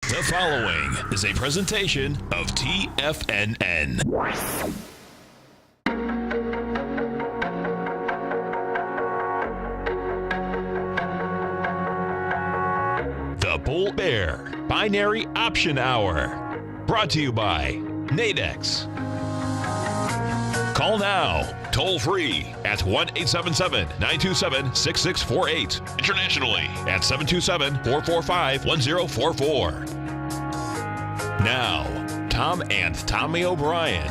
The following is a presentation of TFNN. The Bull Bear Binary Option Hour. Brought to you by Nadex. Call now, toll free at 1-877-927-6648. Internationally at 727-445-1044. Now, Tom and Tommy O'Brien.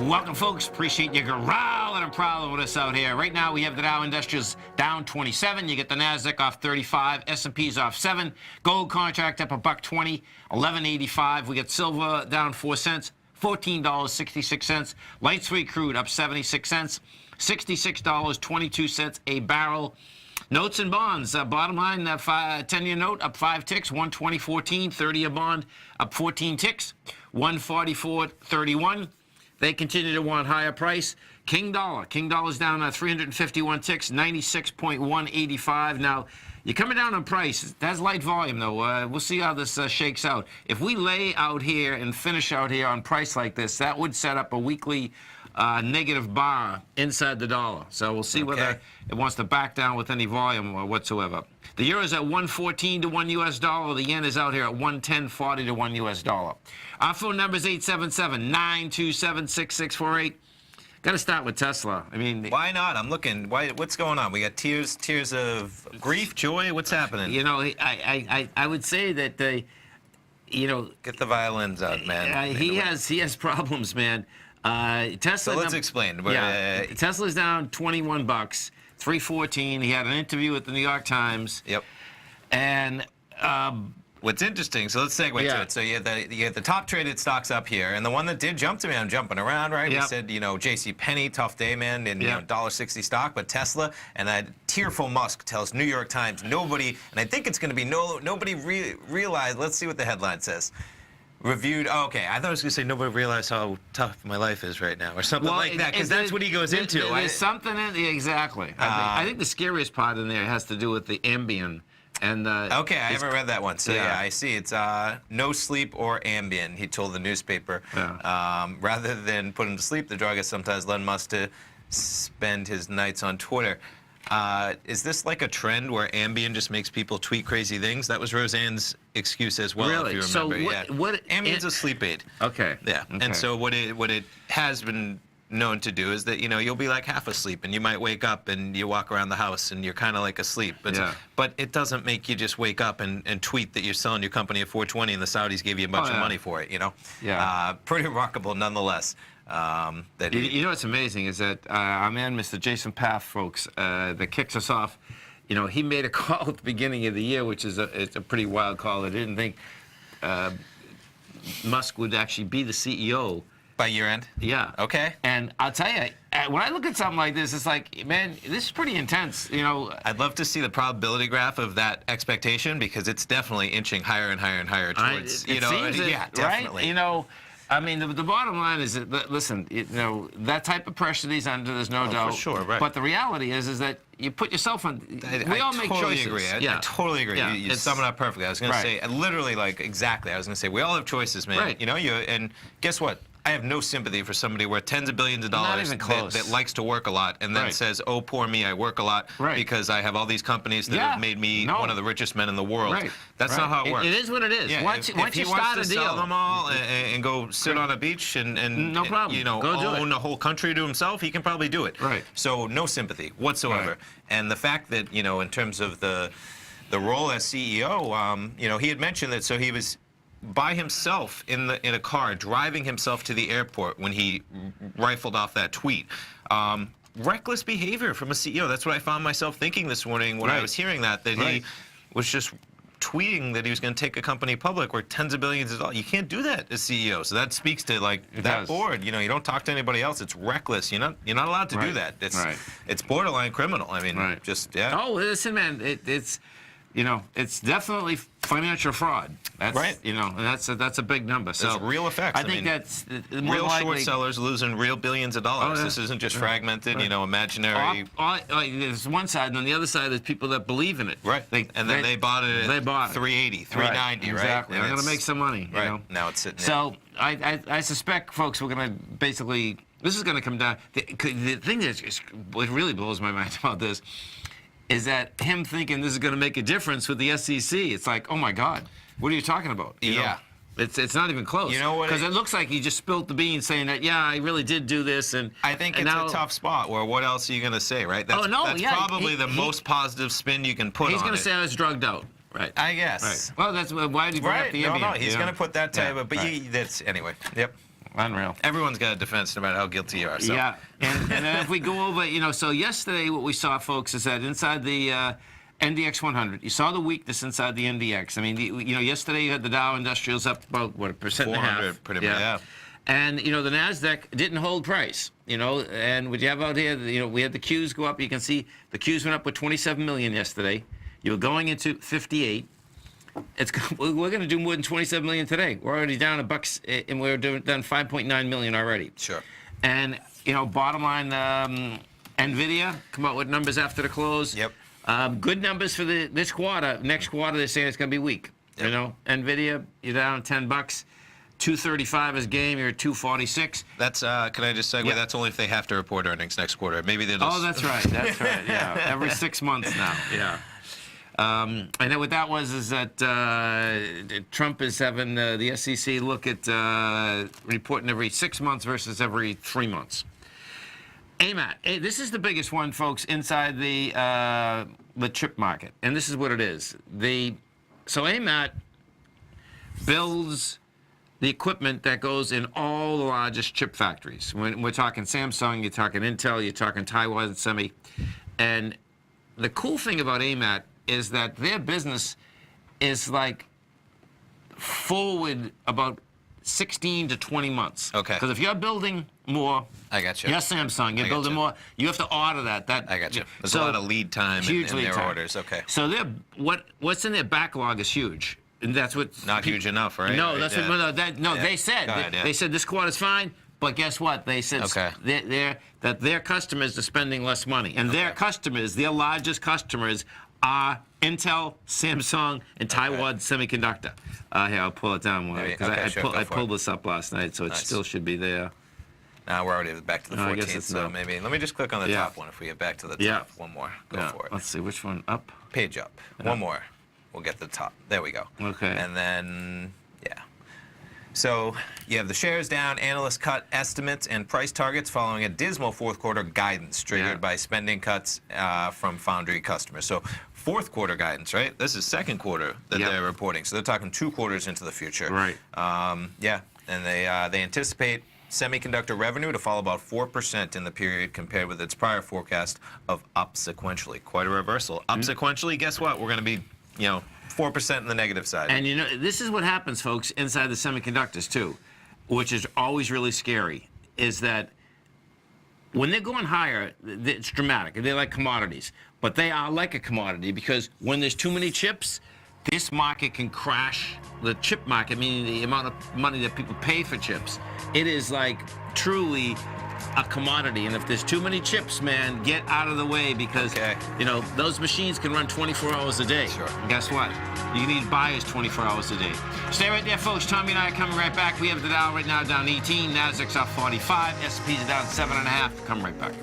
Welcome, folks. Appreciate you growling and prowling with us out here. Right now, we have the Dow Industrials down 27. You get the Nasdaq off 35. S&P's off 7. Gold contract up $1.20, 11.85. We get silver down 4 cents, $14.66. Light sweet crude up 76 cents, $66.22 a barrel. Notes and bonds, bottom line, 10-year note up 5 ticks, 120.14. 30-year bond up 14 ticks, 144.31. They continue to want higher price. King dollar's down 351 ticks, 96.185. Now, you're coming down on price. That's light volume, though. We'll see how this shakes out. If we lay out here and finish out here on price like this, that would set up a weekly negative bar inside the dollar. So we'll see whether it wants to back down with any volume or whatsoever. The euro is at 114 to 1 U.S. dollar. The yen is out here at 110.40 to 1 U.S. dollar. Our phone number is 877-927-6648. Got to start with Tesla. I mean, why not? I'm looking. What's going on? We got tears of grief, joy. What's happening? You know, I would say that get the violins out, man. He has problems, man. Tesla. So let's explain. Tesla's down $21, 314. He had an interview with the New York Times. Yep. And what's interesting, so let's segue to it. So you had the top traded stocks up here, and the one that did jump to me, I'm jumping around, right? Yep. We said, J.C. Penney, tough day, man, and $1.60 stock, but Tesla, and that tearful Musk tells New York Times nobody, and I think it's going to be nobody realized. Let's see what the headline says. Reviewed. Oh, okay, I thought I was going to say nobody realized how tough my life is right now, or something like that, because that's what he goes into. There's something in exactly. I think the scariest part in there has to do with the Ambien. And okay, I haven't read that one. So yeah, I see. It's no sleep or Ambien, he told the newspaper. Yeah. Rather than put him to sleep, the drug has sometimes led Musk to spend his nights on Twitter. Is this like a trend where Ambien just makes people tweet crazy things? That was Roseanne's excuse as well, really? if you remember. So what Ambien's a sleep aid. Okay. Yeah. Okay. And so what it has been known to do is that you'll be like half asleep and you might wake up and you walk around the house and you're kind of like asleep, but it doesn't make you just wake up and tweet that you're selling your company at 420 and the Saudis gave you a bunch of money for it. Pretty remarkable nonetheless. That you know what's amazing is that our man Mr. Jason Path, folks, that kicks us off, he made a call at the beginning of the year, which is it's a pretty wild call. I didn't think Musk would actually be the CEO by year end? Yeah. Okay. And I'll tell you, when I look at something like this, it's like, man, this is pretty intense. I'd love to see the probability graph of that expectation, because it's definitely inching higher and higher and higher towards, yeah, definitely. Right? I mean, the bottom line is that, listen, that type of pressure he's under, there's no doubt. For sure, right. But the reality is that you put yourself on. We all make choices. I totally agree. Yeah, you sum it up perfectly. I was going to say, literally, exactly. I was going to say, we all have choices, man. Right. And guess what? I have no sympathy for somebody worth tens of billions of dollars that likes to work a lot and then says, oh, poor me, I work a lot because I have all these companies that have made me one of the richest men in the world. Right. That's not how it works. It is what it is. Yeah, once if you he start wants a to deal, sell them all and go sit on a beach and no problem. own a whole country to himself, he can probably do it. Right. So no sympathy whatsoever. Right. And the fact that, in terms of the role as CEO, he had mentioned that, so he was by himself in a car, driving himself to the airport when he rifled off that tweet. Reckless behavior from a CEO. That's what I found myself thinking this morning when I was hearing that he was just tweeting that he was going to take a company public worth tens of billions of dollars. You can't do that as CEO. So that speaks to that board. You don't talk to anybody else. It's reckless. You're not allowed to do that. It's borderline criminal. I mean, Oh, listen, man, it's. you know, it's definitely financial fraud. That's, Right. You know, and that's a big number. So There's real effects. I think mean, that's more real likely. short sellers losing real billions of dollars. Oh, yeah. This isn't just fragmented, you know, imaginary. There's one side, and on the other side, there's people that believe in it. Right. And then they bought it at 380, 390, right? Exactly. And They're going to make some money. Right. You know? Now it's sitting So I suspect, folks, we're going to basically, this is going to come down. The thing what really blows my mind about this is that him thinking this is going to make a difference with the SEC. It's like, oh my God, what are you talking about? You know? It's not even close. You know what? Because it looks like he just spilled the beans saying that, yeah, I really did do this. And I think it's a tough spot where what else are you going to say, right? That's, that's probably the most positive spin you can put on it. He's going to say I was drugged out. Right. I guess. Right. Well, that's why did he bring up the Ambien? No, he's going to put that type of, but that's, anyway, yep. Unreal. Everyone's got a defense no matter how guilty you are. So. Yeah, and then if we go over, you know, so yesterday what we saw, folks, is that inside the NDX 100, you saw the weakness inside the NDX. I mean, you know, yesterday you had the Dow Industrials up about, what, 1.5%? 400, pretty much, yeah. And, you know, the NASDAQ didn't hold price, you know, and what you have out here, you know, we had the Qs go up. You can see the Qs went up with 27 million yesterday. You were going into 58. We're going to do more than 27 million today. We're already down $1, and we're done 5.9 million already. Sure. And you know, bottom line, Nvidia come out with numbers after the close. Yep. Good numbers for this quarter. Next quarter, they're saying it's going to be weak. Yep. You know, Nvidia, you're down $10. 235 is game. You're at 246. That's. Can I just segue? Yeah. That's only if they have to report earnings next quarter. Maybe they'll. Just... Oh, that's right. That's right. Yeah. Every 6 months now. Yeah. And then what that was is that Trump is having the SEC look at reporting every 6 months versus every 3 months. AMAT, this is the biggest one, folks, inside the chip market, and this is what it is. So AMAT builds the equipment that goes in all the largest chip factories. When we're talking Samsung, you're talking Intel, you're talking Taiwan Semi, and the cool thing about AMAT is that their business is like forward about 16 to 20 months. Okay. Because if you're building more, I got you. You're Samsung, you're building more, you have to order that. I got you. There's a lot of lead time in their orders. Okay. So what's in their backlog is huge. And that's what's not huge enough, right? No, that's what. They said. Ahead, they said this quarter's fine, but guess what? They said that their customers are spending less money, and their customers, their largest customers, are Intel, Samsung, and Taiwan Semiconductor. Here, I'll pull it down because I pulled this up last night, so it still should be there. Now we're already back to the 14th, so maybe let me just click on the top one. If we get back to the top, one more. Go for it. Let's see which one up. Page up. One more. We'll get to the top. There we go. Okay. And then, So you have the shares down, analysts cut estimates and price targets following a dismal fourth quarter guidance triggered by spending cuts from foundry customers. So fourth quarter guidance, right? This is second quarter that they're reporting. So they're talking 2 quarters into the future. Right. And they anticipate semiconductor revenue to fall about 4% in the period compared with its prior forecast of up sequentially. Quite a reversal. Up sequentially, guess what? We're going to be, 4% in the negative side. And this is what happens, folks, inside the semiconductors too, which is always really scary, is that when they're going higher, it's dramatic. They're like commodities. But they are like a commodity because when there's too many chips, this market can crash. The chip market, meaning the amount of money that people pay for chips, it is like truly a commodity. And if there's too many chips, man, get out of the way because, those machines can run 24 hours a day. Sure. And guess what? You need buyers 24 hours a day. Stay right there, folks. Tommy and I are coming right back. We have the Dow right now down 18. Nasdaq's up 45. S&P's are down 7.5. Come right back.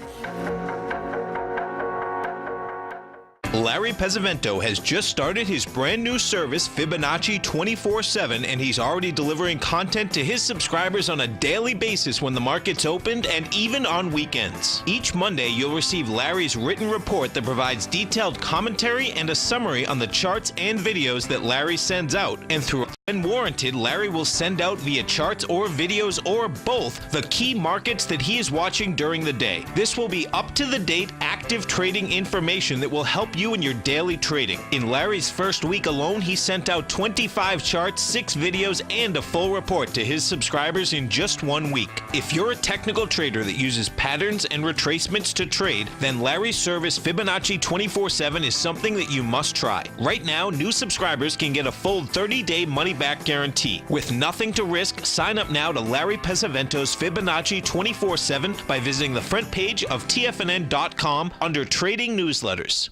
Larry Pesavento has just started his brand new service, Fibonacci 24/7, and he's already delivering content to his subscribers on a daily basis when the market's opened and even on weekends. Each Monday, you'll receive Larry's written report that provides detailed commentary and a summary on the charts and videos that Larry sends out. And through When warranted, Larry will send out via charts or videos or both the key markets that he is watching during the day. This will be up-to-the-date, active trading information that will help you in your daily trading. In Larry's first week alone, he sent out 25 charts, 6 videos, and a full report to his subscribers in just 1 week. If you're a technical trader that uses patterns and retracements to trade, then Larry's service Fibonacci 24/7 is something that you must try. Right now, new subscribers can get a full 30-day money-back guarantee. With nothing to risk, sign up now to Larry Pesavento's Fibonacci 24/7 by visiting the front page of TFNN.com under Trading Newsletters.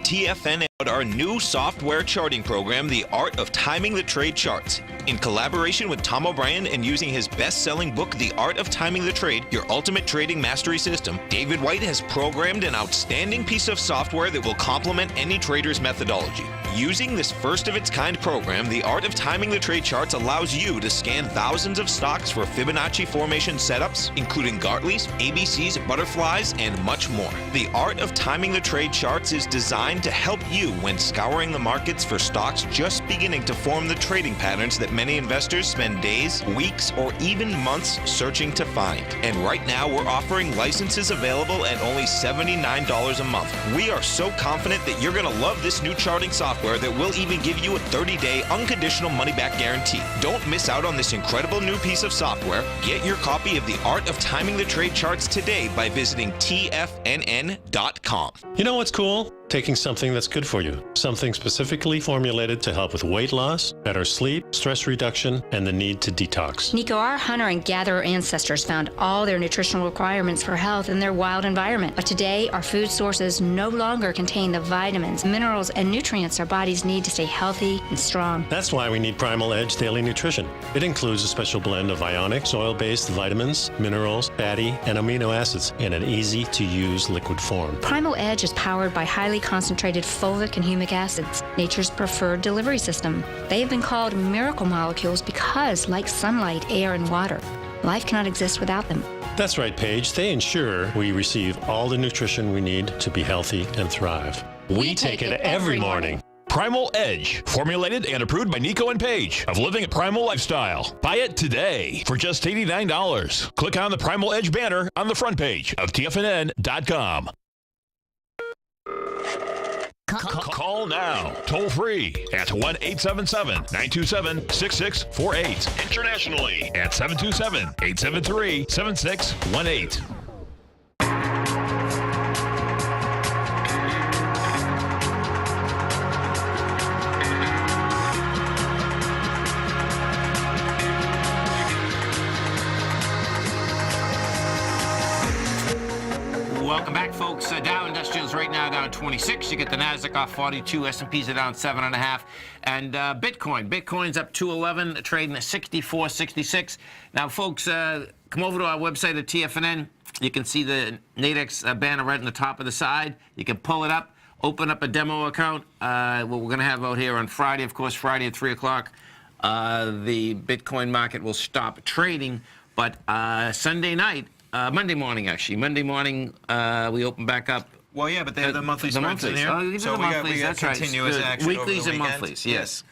TFNN, our new software charting program, The Art of Timing the Trade Charts. In collaboration with Tom O'Brien and using his best-selling book, The Art of Timing the Trade, Your Ultimate Trading Mastery System, David White has programmed an outstanding piece of software that will complement any trader's methodology. Using this first-of-its-kind program, The Art of Timing the Trade Charts allows you to scan thousands of stocks for Fibonacci formation setups, including Gartley's, ABC's, butterflies, and much more. The Art of Timing the Trade Charts is designed to help you when scouring the markets for stocks just beginning to form the trading patterns that many investors spend days, weeks, or even months searching to find. And right now, we're offering licenses available at only $79 a month. We are so confident that you're going to love this new charting software that will even give you a 30-day unconditional money-back guarantee. Don't miss out on this incredible new piece of software. Get your copy of The Art of Timing the Trade Charts today by visiting TFNN.com. You know what's cool? Taking something that's good for you. Something specifically formulated to help with weight loss, better sleep, stress reduction, and the need to detox. Nico, our hunter and gatherer ancestors found all their nutritional requirements for health in their wild environment. But today, our food sources no longer contain the vitamins, minerals, and nutrients our bodies need to stay healthy and strong. That's why we need Primal Edge Daily Nutrition. It includes a special blend of ionic, oil-based vitamins, minerals, fatty, and amino acids in an easy-to-use liquid form. Primal Edge is powered by highly concentrated fulvic and humic acids, nature's preferred delivery system. They have been called miracle molecules because, like sunlight, air, and water, life cannot exist without them. That's right, Paige. They ensure we receive all the nutrition we need to be healthy and thrive. We take it every morning. Primal Edge, formulated and approved by Nico and Paige of Living a Primal Lifestyle. Buy it today for just $89. Click on the Primal Edge banner on the front page of TFNN.com. Call now, toll free at 1-877-927-6648. Internationally at 727-873-7618. Welcome back, folks. Dow Industrials right now down 26. You get the Nasdaq off 42. S&Ps are down 7.5. And Bitcoin's up 211, trading at 64.66. Now, folks, come over to our website at TFNN. You can see the Nadex banner right on the top of the side. You can pull it up, open up a demo account. What we're going to have out here on Friday, of course, Friday at 3 o'clock, the Bitcoin market will stop trading. But Sunday night, Monday morning, we open back up. Well, yeah, but they have the monthly spreads in here. So we got continuous action weeklies over the and weekend. monthlies, yes.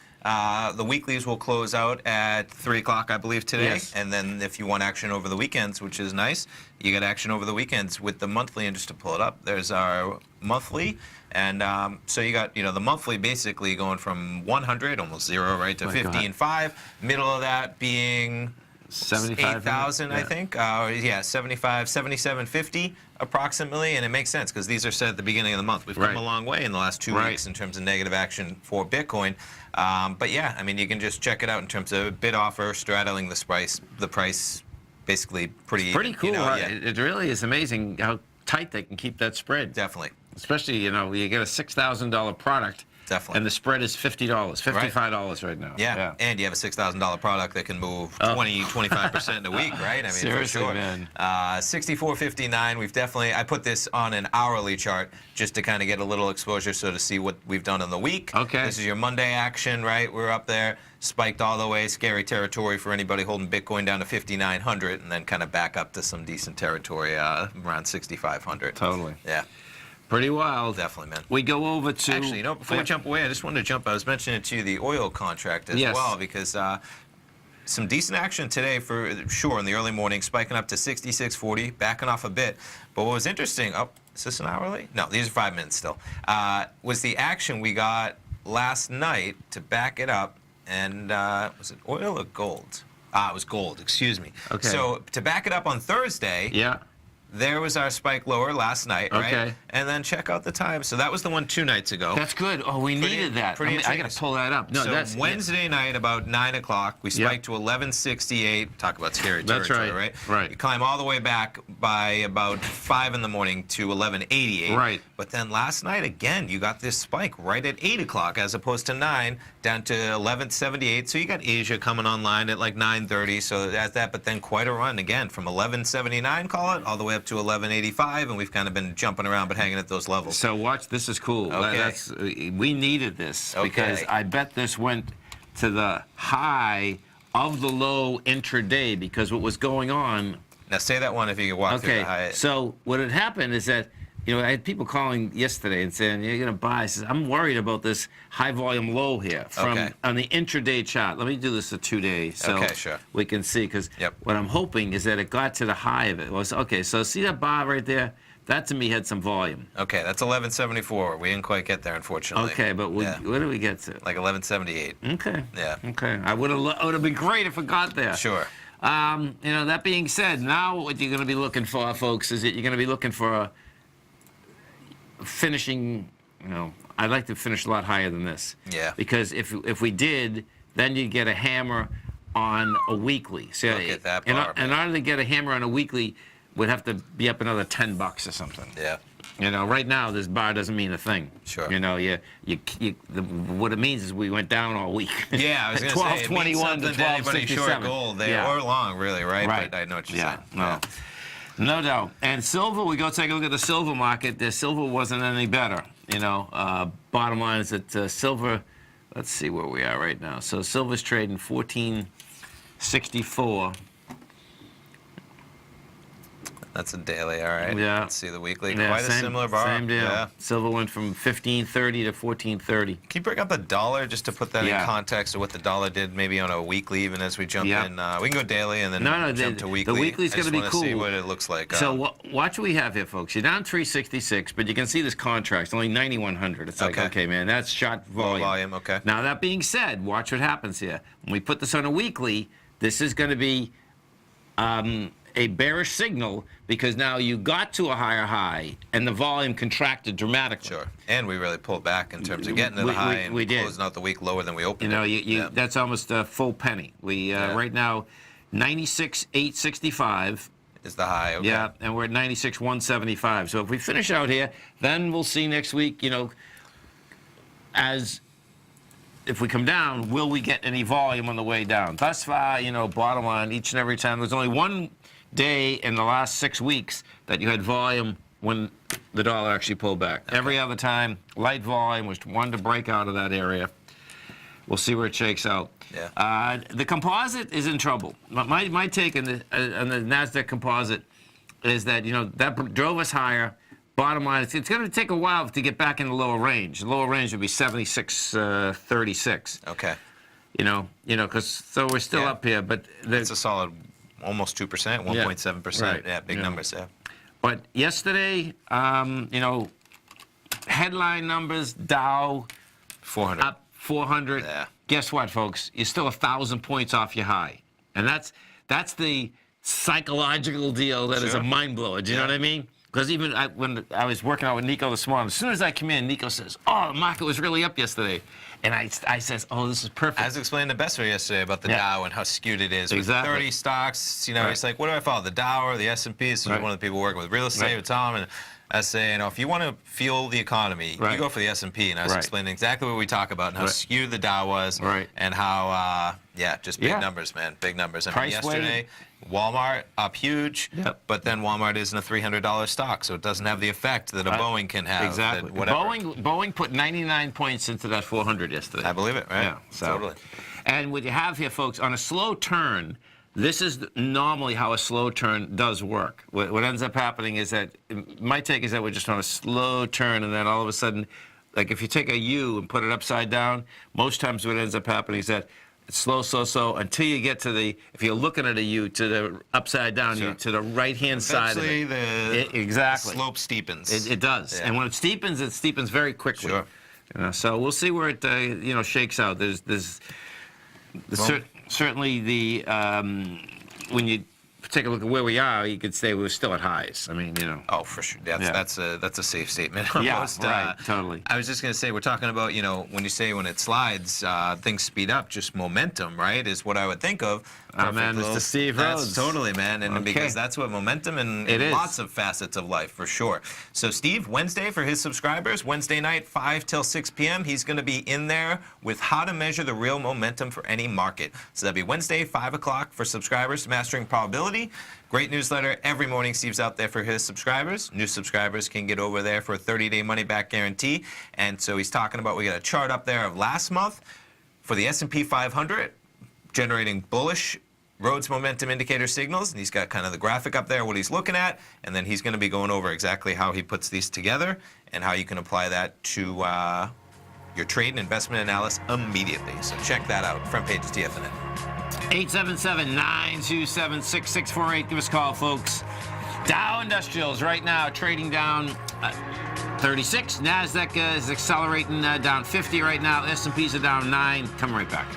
The weeklies will close out at 3 o'clock, I believe, today. Yes. And then if you want action over the weekends, which is nice, you get action over the weekends with the monthly. And just to pull it up, there's our monthly. And so you got, the monthly basically going from 100, almost zero, right, to 15.5. Middle of that being 8,000, I think. 77.50 approximately, and it makes sense because these are set at the beginning of the month. We've come a long way in the last 2 weeks in terms of negative action for Bitcoin. But yeah, I mean, you can just check it out in terms of bid offer, straddling the price basically pretty cool. It really is amazing how tight they can keep that spread. Definitely. Especially, you get a $6,000 product. Definitely. And the spread is $50, $55 right now. Yeah. And you have a $6,000 product that can move 25% in a week, right? I mean, seriously, for sure. Man. 64.59. We've definitely, I put this on an hourly chart just to kind of get a little exposure, so to see what we've done in the week. Okay. This is your Monday action, right? We're up there, spiked all the way, scary territory for anybody holding Bitcoin down to 5,900, and then kind of back up to some decent territory around 6,500. Totally. Yeah. Pretty wild. Definitely, man. We go over to... Actually, before we jump away, I just wanted to jump. I was mentioning to you the oil contract as well, because some decent action today for sure in the early morning, spiking up to 66.40, backing off a bit. But what was interesting, is this an hour late? No, these are 5 minutes still, was the action we got last night to back it up. And was it oil or gold? It was gold, excuse me. Okay. So to back it up on Thursday, there was our spike lower last night, right? Okay. And then check out the time. So that was the one 2 nights ago. That's good. Oh, we needed that. I got to pull that up. No, so that's Wednesday night, about 9 o'clock, we spiked to 1168. Talk about scary territory, right? Right. You climb all the way back by about 5 in the morning to 1188. Right. But then last night, again, you got this spike right at 8 o'clock as opposed to 9, down to 1178. So you got Asia coming online at like 9:30. So that's that. But then quite a run again from 1179, call it, all the way up to 1185, and we've kind of been jumping around but hanging at those levels. So watch, this is cool. Okay. We needed this because I bet this went to the high of the low intraday because what was going on. Now say that one if you could walk through the high. So what had happened is that, I had people calling yesterday and saying, you're going to buy. I says, I'm worried about this high volume low here on the intraday chart. Let me do this a 2-day so we can see, because what I'm hoping is that it got to the high of it. So see that bar right there? That to me had some volume. Okay, that's 1174. We didn't quite get there, unfortunately. Okay, but what did we get to? Like 1178. Okay. Yeah. Okay. I would have been great if it got there. Sure. That being said, now what you're going to be looking for, folks, is that you're going to be looking for a finishing, I'd like to finish a lot higher than this. Yeah. Because if we did, then you'd get a hammer on a weekly. So look at that bar, in order to get a hammer on a weekly, we'd have to be up another $10 or something. Yeah. Right now this bar doesn't mean a thing. Sure. What it means is we went down all week. Yeah, I was going to say, it means 12.21 to something to anybody 12.67. short gold or long, really, right? Right. But I know what you're saying. No. No doubt. And silver, we go take a look at the silver market. The silver wasn't any better. Bottom line is that silver, let's see where we are right now. So silver's trading 1464. That's a daily, all right. Yeah. Let's see the weekly. Yeah, Quite a similar bar. Same deal. Yeah. Silver went from 1530 to 1430. Can you bring up the dollar just to put that in context of what the dollar did maybe on a weekly, even as we jump in? We can go daily and then jump to weekly. The weekly's going to be cool. I just want to see what it looks like. So watch what we have here, folks. You're down 366, but you can see this contract. It's only 9,100. It's like, okay, man, that's shot volume. Low volume, okay. Now, that being said, watch what happens here. When we put this on a weekly, this is going to be a bearish signal because now you got to a higher high and the volume contracted dramatically. Sure. And we really pulled back in terms of getting to the high and closing out the week lower than we opened it. That's almost a full penny. We right now 96,865 is the high. Okay. Yeah, and we're at 96,175. So if we finish out here, then we'll see next week, as if we come down, will we get any volume on the way down? Thus far, bottom line, each and every time, there's only one day in the last 6 weeks that you had volume when the dollar actually pulled back. Okay. Every other time, light volume was one to break out of that area. We'll see where it shakes out. Yeah. The composite is in trouble. My take on the NASDAQ composite is that, that drove us higher. Bottom line, it's going to take a while to get back in the lower range. The lower range would be 76.36. Okay. Because so we're still up here, but it's a solid almost 2%, 1.7%. Right. Yeah, big numbers. Yeah. But yesterday, headline numbers: Dow 400 up 400. Yeah. Guess what, folks? You're still 1,000 points off your high, and that's the psychological deal that is a mind blower. Do you know what I mean? Because even when I was working out with Nico this morning, as soon as I come in, Nico says, "Oh, the market was really up yesterday," and I says, "Oh, this is perfect." As explained the best way yesterday about the Dow and how skewed it is. Exactly. With 30 stocks, it's like, what do I follow? The Dow or the S&P? So one of the people working with real estate with Tom, and I say, if you want to fuel the economy, you go for the S&P. And I was explaining exactly what we talk about and how skewed the Dow was, and how, just big numbers, man, big numbers. I mean, yesterday, Walmart up huge, but then Walmart isn't a $300 stock, so it doesn't have the effect that a Boeing can have. Exactly. Boeing put 99 points into that 400 yesterday. I believe it, right? Yeah, Totally. And what you have here, folks, on a slow turn, This is normally how a slow turn does work. What ends up happening is that, my take is that we're just on a slow turn, and then all of a sudden, like if you take a U and put it upside down, most times what ends up happening is that it's slow, until you get to the, if you're looking at a U, to the upside down, Sure. to the right-hand side of it. Exactly. The slope steepens. It does. Yeah. And when it steepens very quickly. Sure. So we'll see where it shakes out. There's certainly the when you take a look at where we are, you could say we're still at highs. I mean, Oh, for sure. That's a safe statement. Yeah, Almost. right. Totally. I was just going to say, we're talking about, when you say when it slides, things speed up. Just momentum, right, is what I would think of. Oh, man, Mr. Steve Rhodes. That's totally, man, and because that's what momentum and lots of facets of life, for sure. So Steve, Wednesday for his subscribers, Wednesday night, 5 till 6 p.m., he's going to be in there with how to measure the real momentum for any market. So that'll be Wednesday, 5 o'clock for subscribers to Mastering Probability. Great newsletter. Every morning, Steve's out there for his subscribers. New subscribers can get over there for a 30-day money-back guarantee. And so he's talking about, we got a chart up there of last month for the S&P 500, generating bullish Rhodes momentum indicator signals, and he's got kind of the graphic up there, what he's looking at, and then he's going to be going over exactly how he puts these together and how you can apply that to your trade and investment analysis immediately. So check that out. Front page of TFNN. 877-927-6648. Give us a call, folks. Dow Industrials right now trading down 36. NASDAQ is accelerating down 50 right now. S&Ps are down 9. Come right back.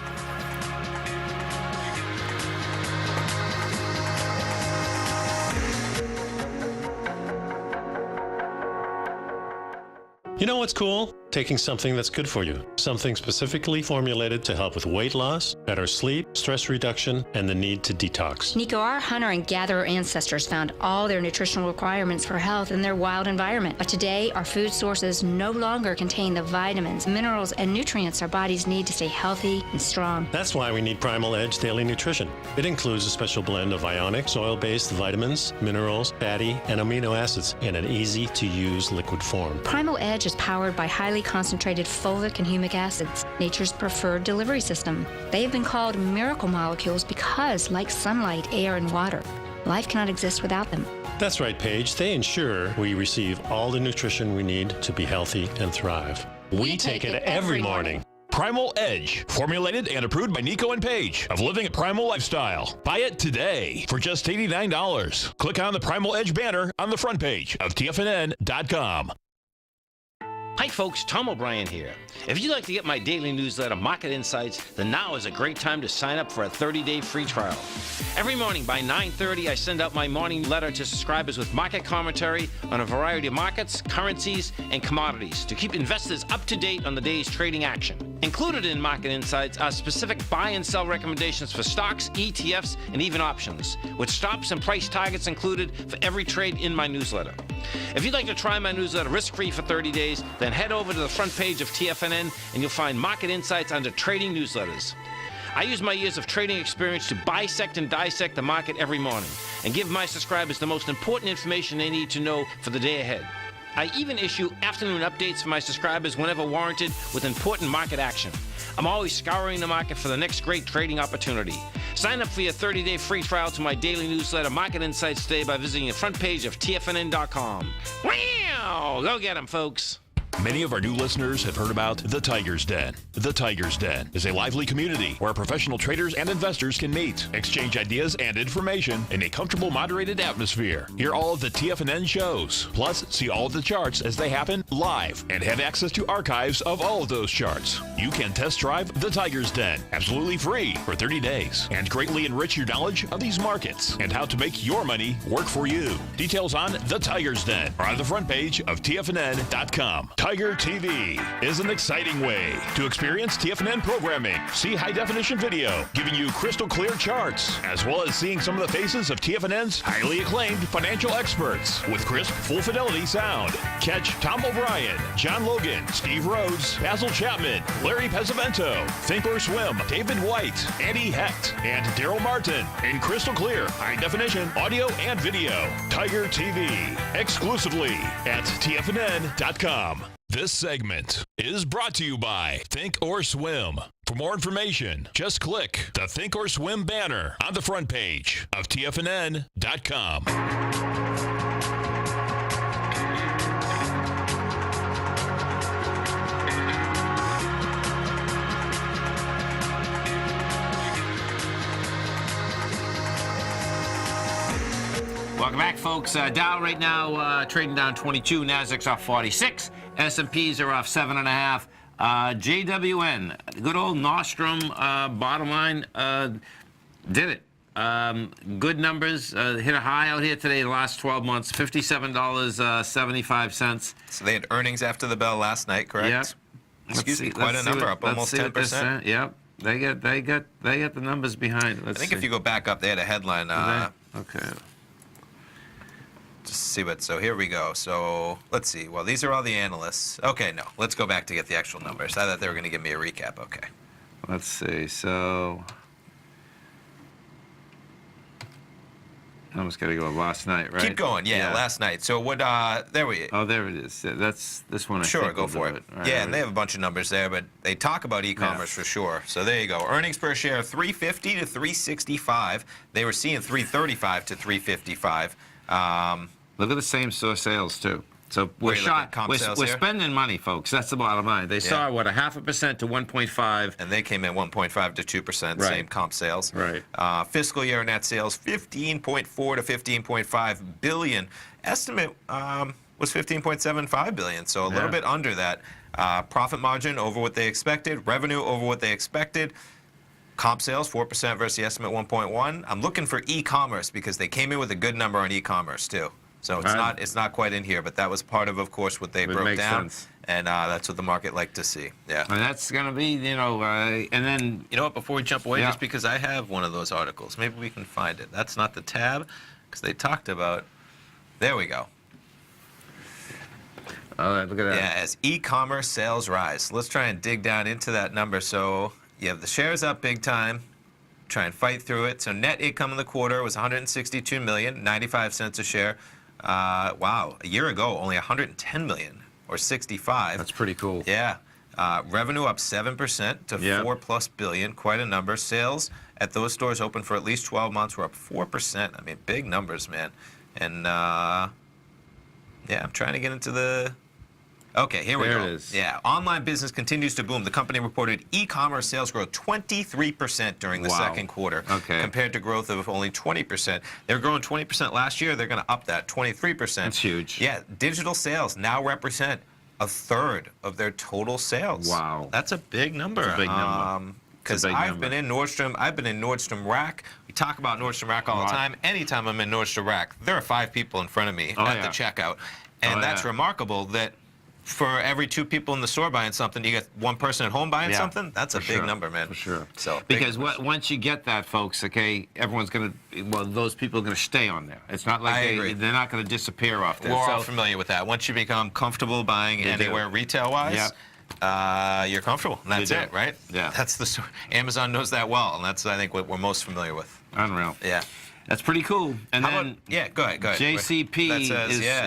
You know what's cool? Taking something that's good for you. Something specifically formulated to help with weight loss, better sleep, stress reduction, and the need to detox. Nico, our hunter and gatherer ancestors found all their nutritional requirements for health in their wild environment. But today, our food sources no longer contain the vitamins, minerals, and nutrients our bodies need to stay healthy and strong. That's why we need Primal Edge Daily Nutrition. It includes a special blend of ionics, oil-based vitamins, minerals, fatty, and amino acids in an easy-to-use liquid form. Primal Edge is powered by highly concentrated fulvic and humic acids, nature's preferred delivery system. They have been called miracle molecules because, like sunlight, air, and water, life cannot exist without them. That's right, Paige. They ensure we receive all the nutrition we need to be healthy and thrive. We take it every morning. Primal Edge, formulated and approved by Nico and Paige of Living a Primal Lifestyle. Buy it today for just $89. Click on the Primal Edge banner on the front page of TFNN.com. Hi folks, Tom O'Brien here. If you'd like to get my daily newsletter, Market Insights, then now is a great time to sign up for a 30-day free trial. Every morning by 9:30, I send out my morning letter to subscribers with market commentary on a variety of markets, currencies, and commodities to keep investors up to date on the day's trading action. Included in Market Insights are specific buy and sell recommendations for stocks, ETFs, and even options, with stops and price targets included for every trade in my newsletter. If you'd like to try my newsletter risk-free for 30 days, then head over to the front page of TFNN and you'll find Market Insights under Trading Newsletters. I use my years of trading experience to bisect and dissect the market every morning and give my subscribers the most important information they need to know for the day ahead. I even issue afternoon updates for my subscribers whenever warranted with important market action. I'm always scouring the market for the next great trading opportunity. Sign up for your 30-day free trial to my daily newsletter, Market Insights, today by visiting the front page of TFNN.com. Wow! Go get 'em, folks. Many of our new listeners have heard about The Tiger's Den. The Tiger's Den is a lively community where professional traders and investors can meet, exchange ideas and information in a comfortable, moderated atmosphere. Hear all of the TFNN shows, plus see all of the charts as they happen live and have access to archives of all of those charts. You can test drive The Tiger's Den absolutely free for 30 days and greatly enrich your knowledge of these markets and how to make your money work for you. Details on The Tiger's Den are on the front page of TFNN.com. Tiger TV is an exciting way to experience TFNN programming. See high-definition video giving you crystal clear charts, as well as seeing some of the faces of TFNN's highly acclaimed financial experts with crisp, full-fidelity sound. Catch Tom O'Brien, John Logan, Steve Rhodes, Basil Chapman, Larry Pesavento, Think or Swim, David White, Andy Hecht, and Daryl Martin in crystal clear, high-definition audio and video. Tiger TV, exclusively at TFNN.com. This segment is brought to you by Think or Swim. For more information, just click the Think or Swim banner on the front page of TFNN.com. Welcome back, folks. Dow right now trading down 22. Nasdaq's off 46. S&Ps are off 7.5. JWN, good old Nostrum bottom line, did it. Good numbers. Hit a high out here today the last 12 months, $57.75. So they had earnings after the bell last night, correct? Yep. Excuse me, quite a number, up almost 10%. Yep. They got the numbers behind. I think if you go back up, they had a headline. Okay. Just see what. So here we go. So let's see. Well, these are all the analysts. Okay, no. Let's go back to get the actual numbers. I thought they were going to give me a recap. Okay. Let's see. So I almost got to go last night, right? Keep going. Yeah, last night. So what? There we. Oh, there it is. That's this one. Sure, go for it. Yeah, and they have a bunch of numbers there, but they talk about e-commerce for sure. So there you go. Earnings per share 350 to 365. They were seeing 335 to 355. Look at the same store sales too. So we're spending money, folks. That's the bottom line. They saw what, 0.5% to 1.5, and they came in 1.5 to 2%. Right. Same comp sales. Right. Fiscal year net sales 15.4 to 15.5 billion. Estimate was 15.75 billion. So a little bit under that. Profit margin over what they expected. Revenue over what they expected. Comp sales 4% versus the estimate 1.1. I'm looking for e-commerce because they came in with a good number on e-commerce too. So it's not quite in here, but that was part of course, what they broke down, and that's what the market liked to see. Yeah. And that's going to be, and then you know what? Before we jump away, just because I have one of those articles, maybe we can find it. That's not the tab, because they talked about. There we go. All right, look at that. Yeah, as e-commerce sales rise. Let's try and dig down into that number. So you have the shares up big time. Try and fight through it. So net income in the quarter was 162 million, 95 cents a share. Wow, a year ago only 110 million or 65. That's pretty cool. Yeah. Revenue up 7% to 4+ billion, quite a number. Sales at those stores open for at least 12 months were up 4%. I mean, big numbers, man. And yeah, I'm trying to get into the. Okay, here we go. There it is. Yeah, online business continues to boom. The company reported e-commerce sales growth 23% during the second quarter, compared to growth of only 20%. They were growing 20% last year. They're going to up that 23%. That's huge. Yeah, digital sales now represent 1/3 of their total sales. Wow, that's a big number. It's a big number. Because I've been in Nordstrom Rack. We talk about Nordstrom Rack all the time. Anytime I'm in Nordstrom Rack, there are 5 people in front of me at the checkout, and that's remarkable. That for every 2 people in the store buying something, you get 1 person at home buying something. That's a big number, man. For sure. So because once you get that, folks, everyone's gonna. Well, those people are gonna stay on there. It's not like they're not gonna disappear off there. We're all familiar with that. Once you become comfortable buying anywhere retail-wise, you're comfortable, and that's it, right? Yeah. That's the story. Amazon knows that well, and that's I think what we're most familiar with. Unreal. Yeah. That's pretty cool. And then go ahead. JCP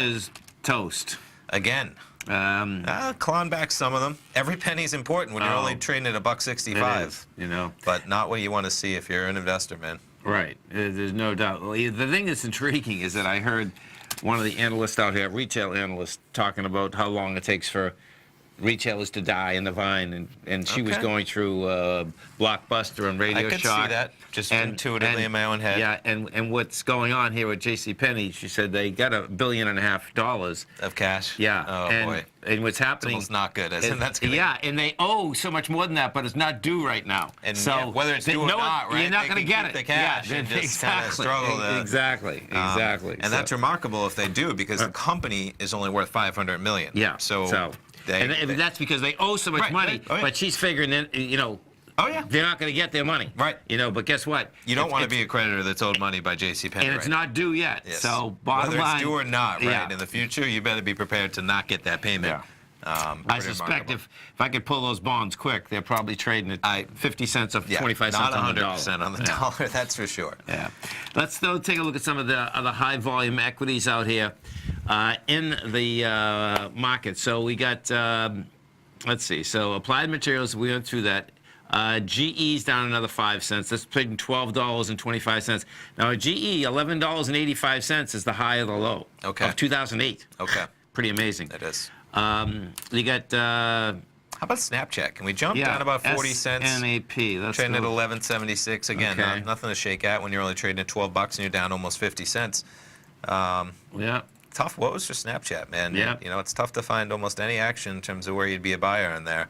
is toast again. Clawing back some of them. Every penny's important when you're only trading at $1.65. But not what you want to see if you're an investor, man. Right. There's no doubt. The thing that's intriguing is that I heard one of the analysts out here, retail analysts, talking about how long it takes for retailers to die in the vine, and she was going through Blockbuster and Radio Shack. I could see that, just intuitively in my own head. Yeah, and what's going on here with JCPenney, she said they got $1.5 billion of cash. Yeah. Oh, boy. And what's happening? It's not good, isn't it? And they owe so much more than that, but it's not due right now. And so whether it's due or not, right? You're not going to get it. The cash and just kind of struggle to. Exactly. And that's remarkable if they do, because the company is only worth $500 million. Yeah. So and that's because they owe so much money. But she's figuring that, they're not going to get their money. Right. But guess what? You don't want to be a creditor that's owed money by JCPenney. And it's not due yet. Yes. So bottom line. Whether it's due or not, right? In the future, you better be prepared to not get that payment. Yeah. I suspect if I could pull those bonds quick, they're probably trading at 50 cents of 25 cents on the dollar. Not 100% on the dollar, that's for sure. Yeah. Let's though take a look at some of the other high volume equities out here in the market. So we got, let's see. So Applied Materials, we went through that. GE's down another 5 cents. That's trading $12.25. Now, a GE, $11.85 is the high of the low of 2008. Okay. Pretty amazing. It is. You got... How about Snapchat? Can we jump down about 40 cents? SNAP. That's trading at 11.76 again. Okay. Nothing to shake at when you're only trading at $12 and you're down almost 50 cents. Yeah. Tough. What was for Snapchat, man? Yeah. You know, it's tough to find almost any action in terms of where you'd be a buyer in there.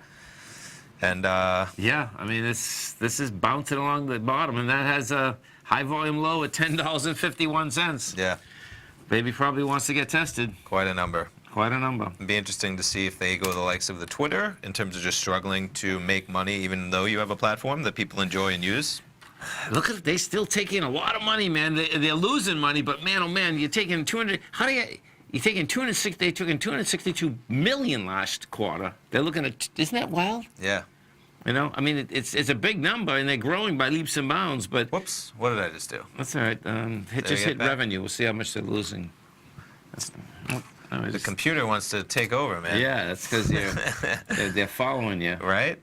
And yeah, I mean this is bouncing along the bottom, and that has a high volume low at $10.51. yeah, Baby probably wants to get tested. quite a number. Quite a number. It'd be interesting to see if they go the likes of the Twitter in terms of just struggling to make money, even though you have a platform that people enjoy and use. Look at they still taking a lot of money, man. They're losing money, but man, oh man, you're taking 200. How do you taking 260? They took in 262 million last quarter. They're looking at. Isn't that wild? Yeah. You know, I mean, it's a big number, and they're growing by leaps and bounds. But Whoops. What did I just do? that's all right. Hit back? revenue. We'll see how much they're losing. The computer wants to take over, man. Yeah, that's because they're following you. Right?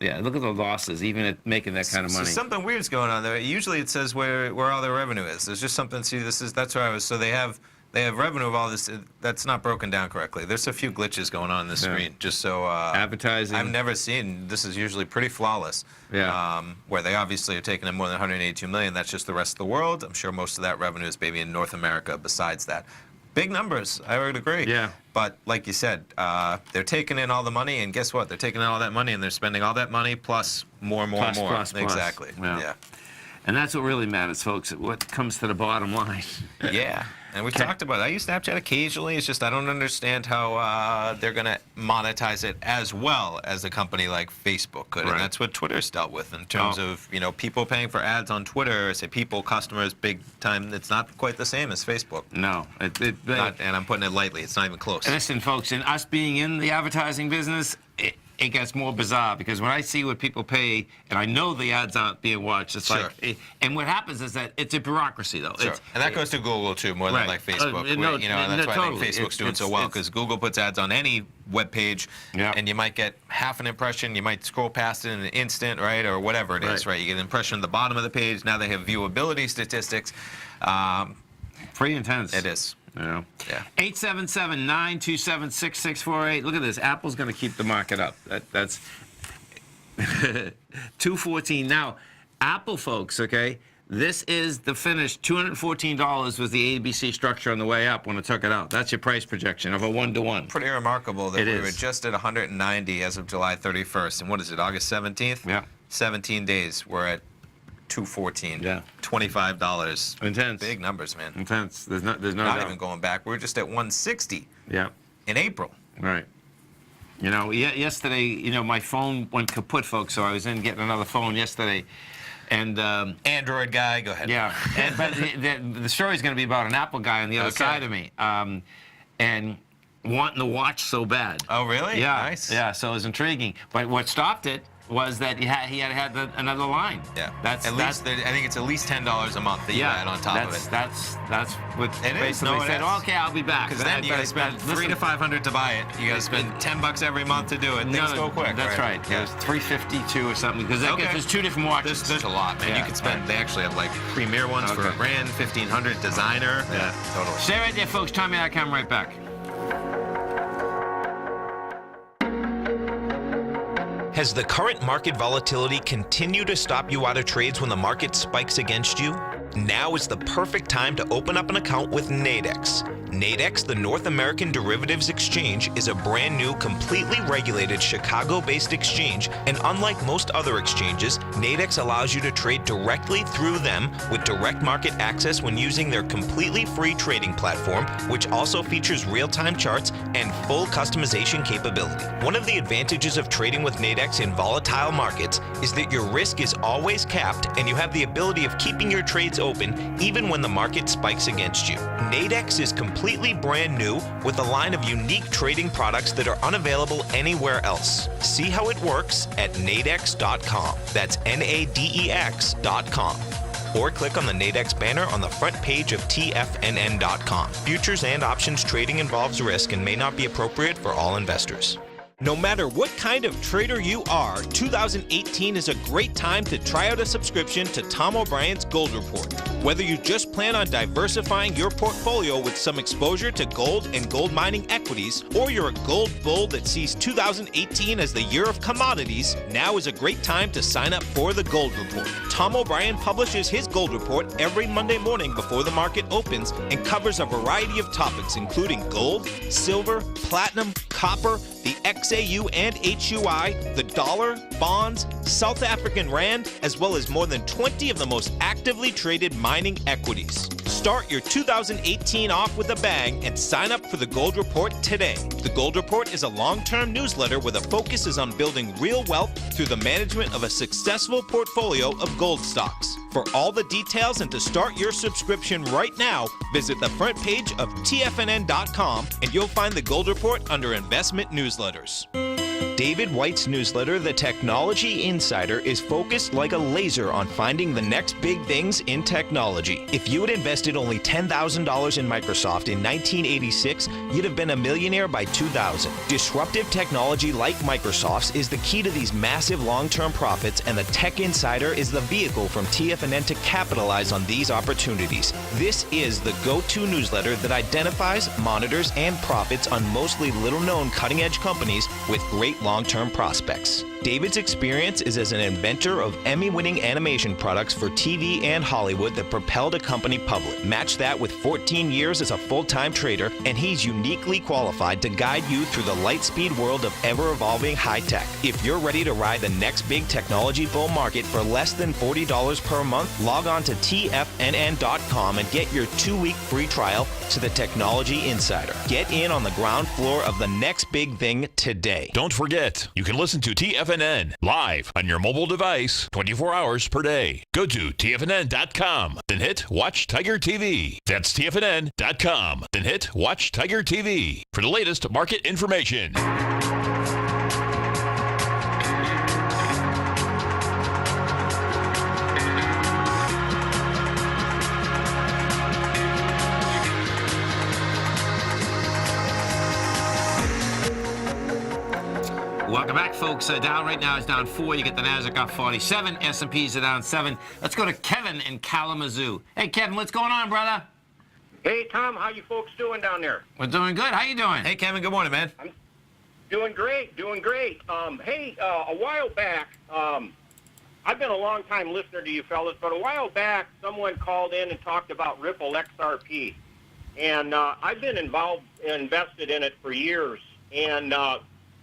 Yeah, look at the losses, even at making that kind of money. So something weird's going on there. Usually it says where all their revenue is. There's just something. See, that's where I was. So they have revenue of all this. That's not broken down correctly. There's a few glitches going on the screen. Just so advertising. I've never seen. This is usually pretty flawless. Yeah. Where they obviously are taking in more than 182 million. That's just the rest of the world. I'm sure most of that revenue is maybe in North America. Besides that, big numbers. I would agree. Yeah. But like you said, they're taking in all the money, and guess what? They're taking in all that money, and they're spending all that money plus more. Plus. Exactly. Yeah. And that's what really matters, folks. What comes to the bottom line. Yeah. And we've talked about it. I use Snapchat occasionally. It's just I don't understand how they're going to monetize it as well as a company like Facebook could. Right. And that's what Twitter's dealt with in terms of, people paying for ads on Twitter. I say people, customers, big time. It's not quite the same as Facebook. No. And I'm putting it lightly. It's not even close. Listen, folks, in us being in the advertising business, it gets more bizarre because when I see what people pay, and I know the ads aren't being watched, it's Sure. and what happens is that it's a bureaucracy, though. Sure. And that goes to Google, too, more than Right. like Facebook. And that's why I think Facebook's doing so well, because Google puts ads on any web page, and you might get half an impression. You might scroll past it in an instant, right, or whatever it is, right? You get an impression at the bottom of the page. Now they have viewability statistics. Pretty intense. It is. Yeah. Yeah. 877-927-6648. Look at this. Apple's going to keep the market up. That's 214. Now, Apple, folks, okay, this is the finish. $214 was the ABC structure on the way up when it took it out. That's your price projection of a 1-to-1. Pretty remarkable that we were is. just at 190 as of July 31st. And what is it, August 17th? Yeah. 17 days. We're at 214. Yeah. $25. Intense. Big numbers, man. Intense. There's no Not doubt. even going back. We're just at 160 Yeah. in April. Right. Yesterday, my phone went kaput, folks, so I was in getting another phone yesterday. And Android guy, go ahead. yeah, but the story's going to be about an Apple guy on the other side of me, and wanting the watch so bad. Oh, really? Yeah, Nice. Yeah, so it was intriguing. But what stopped it was that he had another line. Yeah. That's I think it's at least $10 a month that you add on top of it. That's what It is. basically No, it said. is. Okay, I'll be back. Because then you got to spend $300 to $500 to buy it. You got to spend $10 every month to do it. Things go quick. That's right. Yeah. It was $352 or something. Because there's two different watches. There's a lot, man. Yeah, You can spend. right. They actually have like premier ones for Okay. a grand, $1,500 designer. Yeah, totally. Stay right there, folks. Tommy and I come right back. Has the current market volatility continued to stop you out of trades when the market spikes against you? Now is the perfect time to open up an account with Nadex. Nadex, the North American Derivatives Exchange, is a brand new, completely regulated Chicago-based exchange, and unlike most other exchanges, Nadex allows you to trade directly through them with direct market access when using their completely free trading platform, which also features real-time charts and full customization capability. One of the advantages of trading with Nadex in volatile markets is that your risk is always capped and you have the ability of keeping your trades open even when the market spikes against you. Nadex is completely brand new with a line of unique trading products that are unavailable anywhere else. See how it works at nadex.com. That's Nadex.com. Or click on the Nadex banner on the front page of TFNN.com. Futures and options trading involves risk and may not be appropriate for all investors. No matter what kind of trader you are, 2018 is a great time to try out a subscription to Tom O'Brien's Gold Report. Whether you just plan on diversifying your portfolio with some exposure to gold and gold mining equities, or you're a gold bull that sees 2018 as the year of commodities, now is a great time to sign up for the Gold Report. Tom O'Brien publishes his Gold Report every Monday morning before the market opens and covers a variety of topics including gold, silver, platinum, copper, the XAU and HUI, the dollar, bonds, South African rand, as well as more than 20 of the most actively traded mining equities. Start your 2018 off with a bang and sign up for the Gold Report today. The Gold Report is a long-term newsletter where the focus is on building real wealth through the management of a successful portfolio of gold stocks. For all the details and to start your subscription right now, visit the front page of TFNN.com and you'll find the Gold Report under Investment Newsletters. David White's newsletter, The Technology Insider, is focused like a laser on finding the next big things in technology. If you had invested only $10,000 in Microsoft in 1986, you'd have been a millionaire by 2000. Disruptive technology like Microsoft's is the key to these massive long-term profits, and the Tech Insider is the vehicle from TFNN to capitalize on these opportunities. This is the go-to newsletter that identifies, monitors, and profits on mostly little-known cutting-edge companies with great long-term prospects. David's experience is as an inventor of Emmy-winning animation products for TV and Hollywood that propelled a company public. Match that with 14 years as a full-time trader, and he's uniquely qualified to guide you through the light-speed world of ever-evolving high-tech. If you're ready to ride the next big technology bull market for less than $40 per month, log on to TFNN.com and get your 2-week free trial to the Technology Insider. Get in on the ground floor of the next big thing today. Don't forget, you can listen to TFNN live on your mobile device 24 hours per day. Go to TFNN.com, then hit Watch Tiger TV. That's TFNN.com, then hit Watch Tiger TV for the latest market information. Welcome back, folks. Dow right now is down 4. You get the Nasdaq up 47. S&Ps are down 7. Let's go to Kevin in Kalamazoo. Hey, Kevin, what's going on, brother? Hey, Tom, how you folks doing down there? We're doing good. How you doing? Hey, Kevin, good morning, man. I'm doing great, doing great. Hey, a while back, I've been a long-time listener to you fellas, but a while back, someone called in and talked about Ripple XRP. And I've been invested in it for years. And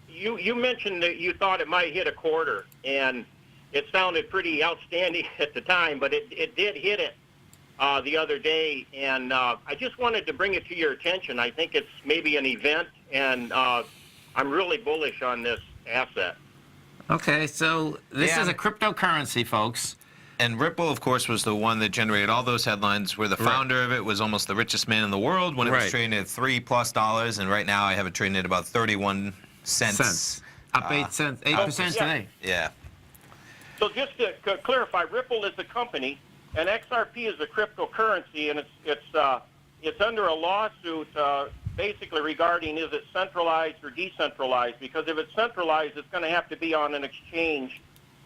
you mentioned that you thought it might hit a quarter, and it sounded pretty outstanding at the time, but it did hit it the other day, and I just wanted to bring it to your attention. I think it's maybe an event, and I'm really bullish on this asset. Okay, so this is a cryptocurrency, folks. And Ripple, of course, was the one that generated all those headlines where the founder of it was almost the richest man in the world when it was trading at $3+, and right now I have it trading at about 31 cents. Up 8 cents, 8% today. Yeah. So just to clarify, Ripple is a company, and XRP is a cryptocurrency, and it's under a lawsuit basically regarding is it centralized or decentralized, because if it's centralized, it's going to have to be on an exchange,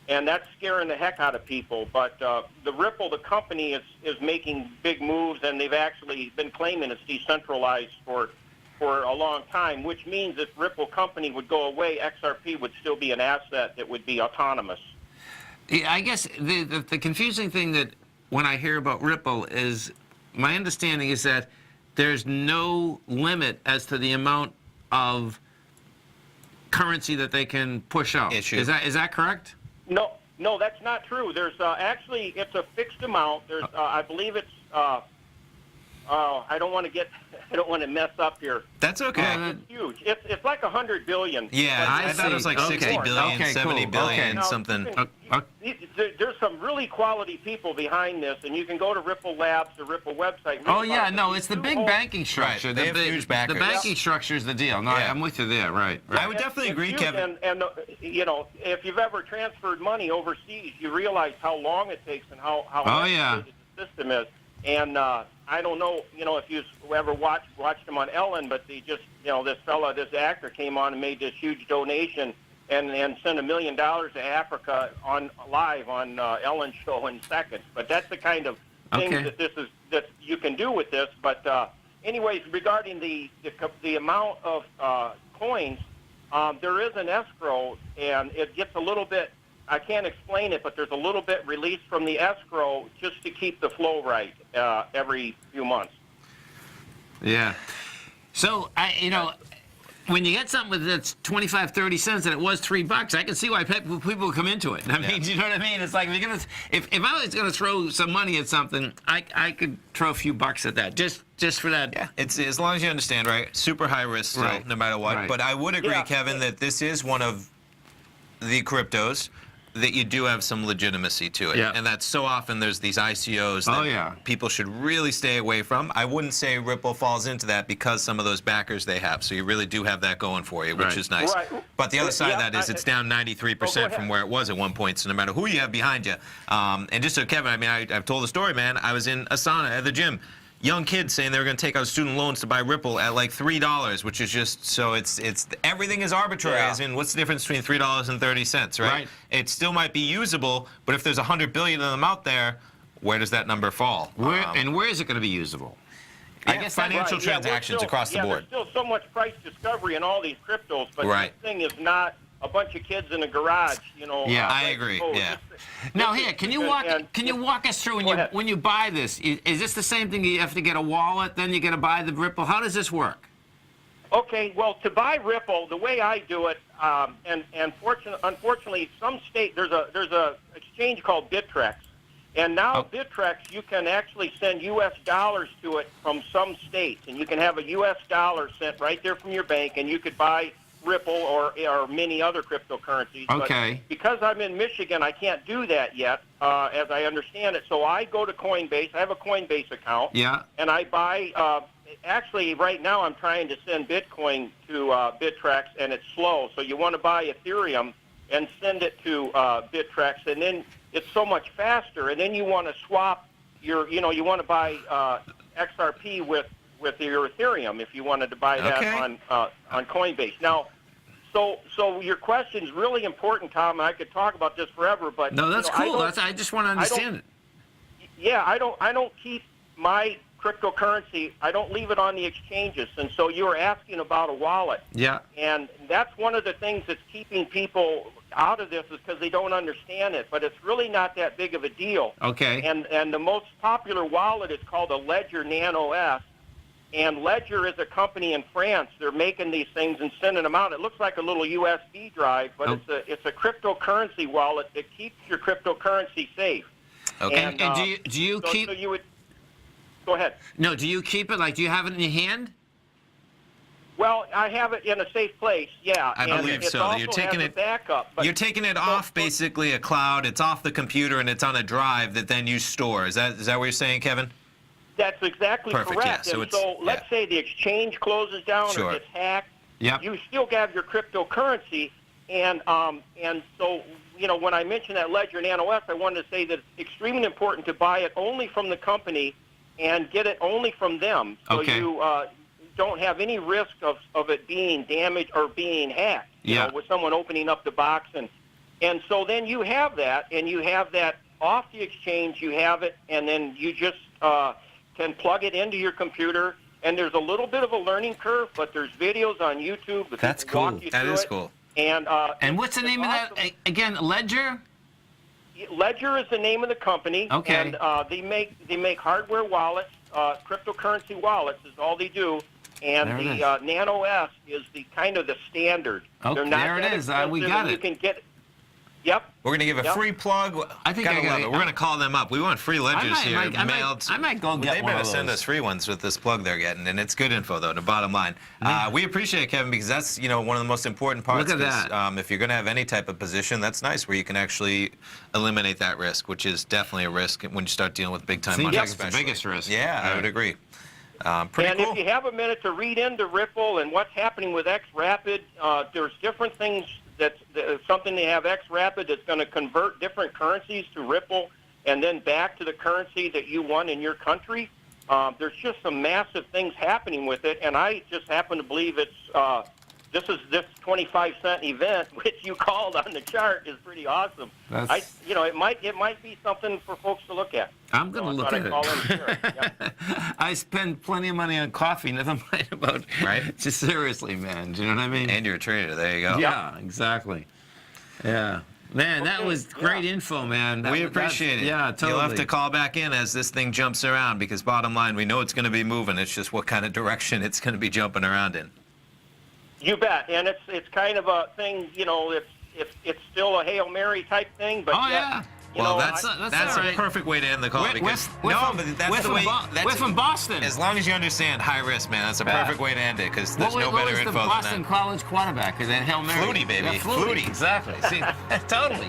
and that's scaring the heck out of people. But the Ripple, the company, is making big moves, and they've actually been claiming it's decentralized for a long time, which means if Ripple company would go away, XRP would still be an asset that would be autonomous. Yeah, I guess the confusing thing that when I hear about Ripple is my understanding is that there's no limit as to the amount of currency that they can push out. Is that correct? No, that's not true. There's actually, it's a fixed amount. There's I believe it's I don't want to mess up here. That's okay. It's huge. It's like 100 billion. Yeah, I thought it was like 60 billion, 70 billion, Now, something. There's some really quality people behind this, and you can go to Ripple Labs, the Ripple website. Oh yeah, no, it's the big banking structure. Right. They have huge backers. The banking structure is the deal. No, I'm with you there. Right. I would definitely agree, Kevin. And you know, if you've ever transferred money overseas, you realize how long it takes and how complicated the system is. And I don't know, if you ever watched him on Ellen, but they just, this fella, this actor came on and made this huge donation and sent $1 million to Africa live on Ellen's show in seconds. But that's the kind of thing that you can do with this. But anyways, regarding the amount of coins, there is an escrow, and it gets a little bit, I can't explain it, but there's a little bit released from the escrow just to keep the flow right every few months. Yeah. So, when you get something that's 25, 30 cents and it was $3, I can see why people come into it. I mean, you know what I mean? It's like if I was gonna throw some money at something, I could throw a few bucks at that just for that. Yeah, it's as long as you understand, right? Super high risk still, no matter what. Right. But I would agree, Kevin, that this is one of the cryptos that you do have some legitimacy to it. Yeah. And that so often there's these ICOs that people should really stay away from. I wouldn't say Ripple falls into that because some of those backers they have. So you really do have that going for you, which is nice. Right. But the other side of that is it's down 93% from where it was at one point. So no matter who you have behind you. And just so Kevin, I mean, I've told the story, man. I was in Asana at the gym. Young kids saying they were going to take out student loans to buy Ripple at like $3, which is just so it's everything is arbitrary. As in, what's the difference between $3 and 30 cents, right? It still might be usable, but if there's 100 billion of them out there, where does that number fall? Where is it going to be usable? I guess financial transactions across the board. There's still so much price discovery in all these cryptos, but this thing is not a bunch of kids in a garage, Yeah, I agree. Yeah. Now, here, can you walk us through when you buy this? Is this the same thing? You have to get a wallet, then you got to buy the Ripple. How does this work? Okay, well, to buy Ripple, the way I do it, and unfortunately, some state there's a exchange called Bittrex, and now Bittrex you can actually send U.S. dollars to it from some states, and you can have a U.S. dollar sent right there from your bank, and you could buy Ripple or many other cryptocurrencies. Okay. But because I'm in Michigan, I can't do that yet, as I understand it. So I go to Coinbase. I have a Coinbase account. Yeah. And I buy. Actually, right now I'm trying to send Bitcoin to Bittrex, and it's slow. So you want to buy Ethereum and send it to Bittrex, and then it's so much faster. And then you want to swap your. You want to buy XRP with your Ethereum if you wanted to buy that on Coinbase. Now, so your question is really important, Tom. I could talk about this forever, but no, that's cool. I just want to understand it. Yeah, I don't keep my cryptocurrency. I don't leave it on the exchanges. And so you were asking about a wallet. Yeah. And that's one of the things that's keeping people out of this is because they don't understand it. But it's really not that big of a deal. Okay. And the most popular wallet is called a Ledger Nano S. And Ledger is a company in France. They're making these things and sending them out. It looks like a little USB drive, but it's a cryptocurrency wallet that keeps your cryptocurrency safe. Okay. And do you keep? So you would go ahead. No, do you keep it? Like, do you have it in your hand? Well, I have it in a safe place. Yeah, I believe so. Also You're taking has it a backup. But you're taking it off basically a cloud. It's off the computer and it's on a drive that then you store. Is that what you're saying, Kevin? That's exactly correct. Yeah. So and so let's say the exchange closes down or gets hacked. Yep. You still have your cryptocurrency, and so when I mentioned that Ledger Nano S, I wanted to say that it's extremely important to buy it only from the company and get it only from them, so you don't have any risk of it being damaged or being hacked. You know, with someone opening up the box and so then you have that, and you have that off the exchange. You have it, and then you just can plug it into your computer, and there's a little bit of a learning curve, but there's videos on YouTube that That's cool. walk you That through is it. cool. And what's the name of that again? Ledger? Ledger is the name of the company. Okay. And they make hardware wallets, cryptocurrency wallets is all they do. And the Nano S is the kind of the standard. Okay, They're not there it that is. We expensive, got and it. You can get. Yep. We're going to give a free plug. I think Gotta love it. We're going to call them up. We want free ledgers here mailed. I might go get They one better of those. send us free ones with this plug they're getting, and it's good info, though, the bottom line. We appreciate it, Kevin, because that's one of the most important parts. Look at that. If you're going to have any type of position, that's nice, where you can actually eliminate that risk, which is definitely a risk when you start dealing with big-time money. It's the biggest risk. Yeah, I would agree. Pretty cool. If you have a minute to read into Ripple and what's happening with X-Rapid, there's different things. That's something they have X-Rapid that's going to convert different currencies to Ripple. and then back to the currency that you won in your country. There's just some massive things happening with it, and I just happen to believe it's this 25-cent event, which you called on the chart, is pretty awesome. It might be something for folks to look at. I'm going to look at it. Yep. I spend plenty of money on coffee, never mind about. Right. Just seriously, man. Do you know what I mean? And you're a trader. There you go. Yeah, exactly. Yeah. Man, that was great info, man. We appreciate it. Yeah, totally. You'll have to call back in as this thing jumps around, because bottom line, we know it's going to be moving. It's just what kind of direction it's going to be jumping around in. You bet, and it's kind of a thing. It's still a Hail Mary type thing, but That's all right. a perfect way to end the call. We're Because from that's the way. We're from Boston. As long as you understand high risk, man, that's a perfect way to end it, because there's no better info than the Boston than that. College quarterback? Is that Hail Mary? Flutie, baby. Yeah, Flutie. Exactly. See, totally.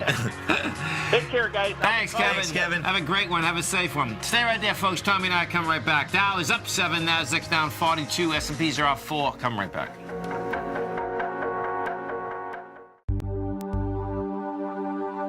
Take care, guys. Thanks, Kevin. Thanks, Kevin. Have a great one. Have a safe one. Stay right there, folks. Tommy and I come right back. Dow is up 7. Nasdaq's down 42. S&Ps are off 4. Come right back.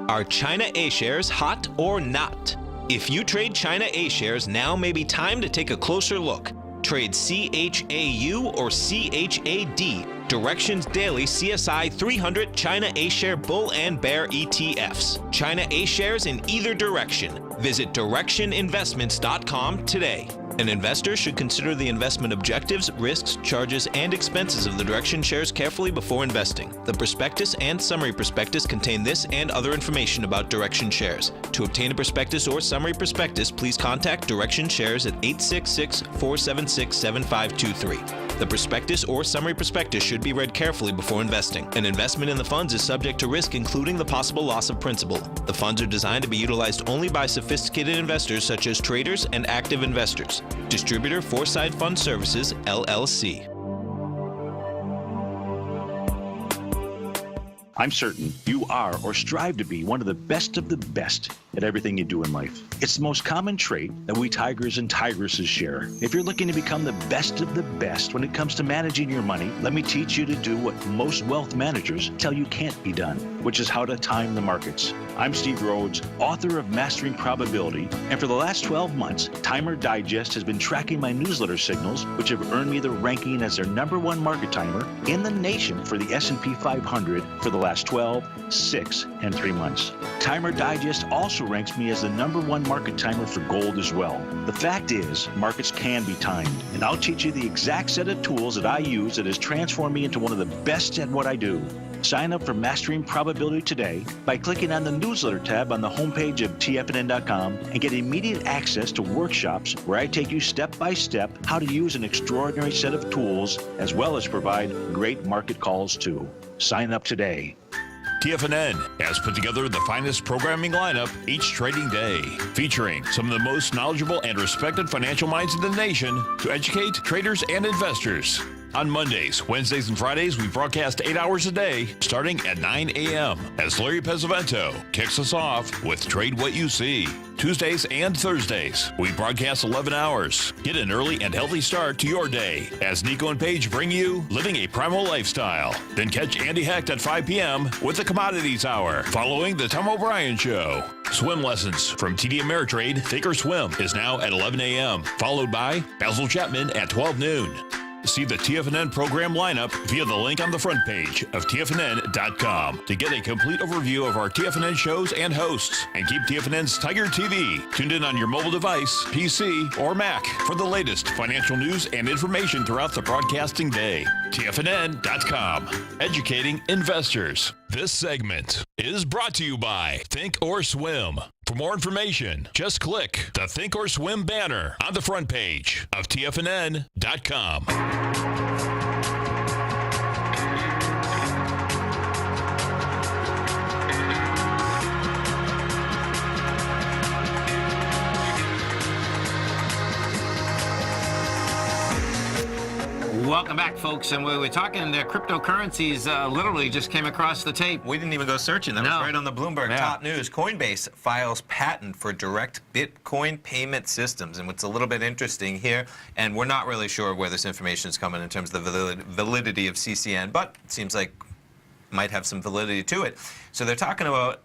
Are China A-shares hot or not? If you trade China A-shares, now may be time to take a closer look. Trade CHAU or CHAD, Directions Daily CSI 300 China A-share Bull and Bear ETFs. China A-shares in either direction. Visit directioninvestments.com today. An investor should consider the investment objectives, risks, charges, and expenses of the Direction shares carefully before investing. The prospectus and summary prospectus contain this and other information about Direction shares. To obtain a prospectus or summary prospectus, please contact Direction shares at 866-476-7523. The prospectus or summary prospectus should be read carefully before investing. An investment in the funds is subject to risk, including the possible loss of principal. The funds are designed to be utilized only by sophisticated investors such as traders and active investors. Distributor Foresight Fund Services, LLC. I'm certain you are or strive to be one of the best at everything you do in life. It's the most common trait that we tigers and tigresses share. If you're looking to become the best of the best when it comes to managing your money, let me teach you to do what most wealth managers tell you can't be done, which is how to time the markets. I'm Steve Rhodes, author of Mastering Probability, and for the last 12 months, Timer Digest has been tracking my newsletter signals, which have earned me the ranking as their #1 market timer in the nation for the S&P 500 for the last 12, 6, and 3 months. Timer Digest also ranks me as the #1 market timer for gold as well. The fact is, markets can be timed, and I'll teach you the exact set of tools that I use that has transformed me into one of the best at what I do. Sign up for Mastering Probability today by clicking on the newsletter tab on the homepage of TFNN.com and get immediate access to workshops where I take you step by step how to use an extraordinary set of tools, as well as provide great market calls too. Sign up today. TFNN has put together the finest programming lineup each trading day, featuring some of the most knowledgeable and respected financial minds in the nation to educate traders and investors. On Mondays, Wednesdays, and Fridays, we broadcast 8 hours a day, starting at 9 a.m. as Larry Pesavento kicks us off with Trade What You See. Tuesdays and Thursdays, we broadcast 11 hours. Get an early and healthy start to your day as Nico and Paige bring you Living a Primal Lifestyle. Then catch Andy Hecht at 5 p.m. with the Commodities Hour, following the Tom O'Brien Show. Swim lessons from TD Ameritrade Think or Swim is now at 11 a.m., followed by Basil Chapman at 12 noon. See the TFNN program lineup via the link on the front page of TFNN.com to get a complete overview of our TFNN shows and hosts. And keep TFNN's Tiger TV tuned in on your mobile device, PC, or Mac for the latest financial news and information throughout the broadcasting day. TFNN.com, educating investors. This segment is brought to you by Think or Swim. For more information, just click the Think or Swim banner on the front page of TFNN.com. Welcome back, folks. And we were talking cryptocurrencies literally just came across the tape. We didn't even go searching. That was right on the Bloomberg top news. Coinbase files patent for direct Bitcoin payment systems. And what's a little bit interesting here, and we're not really sure where this information is coming in terms of the validity of CCN, but it seems like might have some validity to it. So they're talking about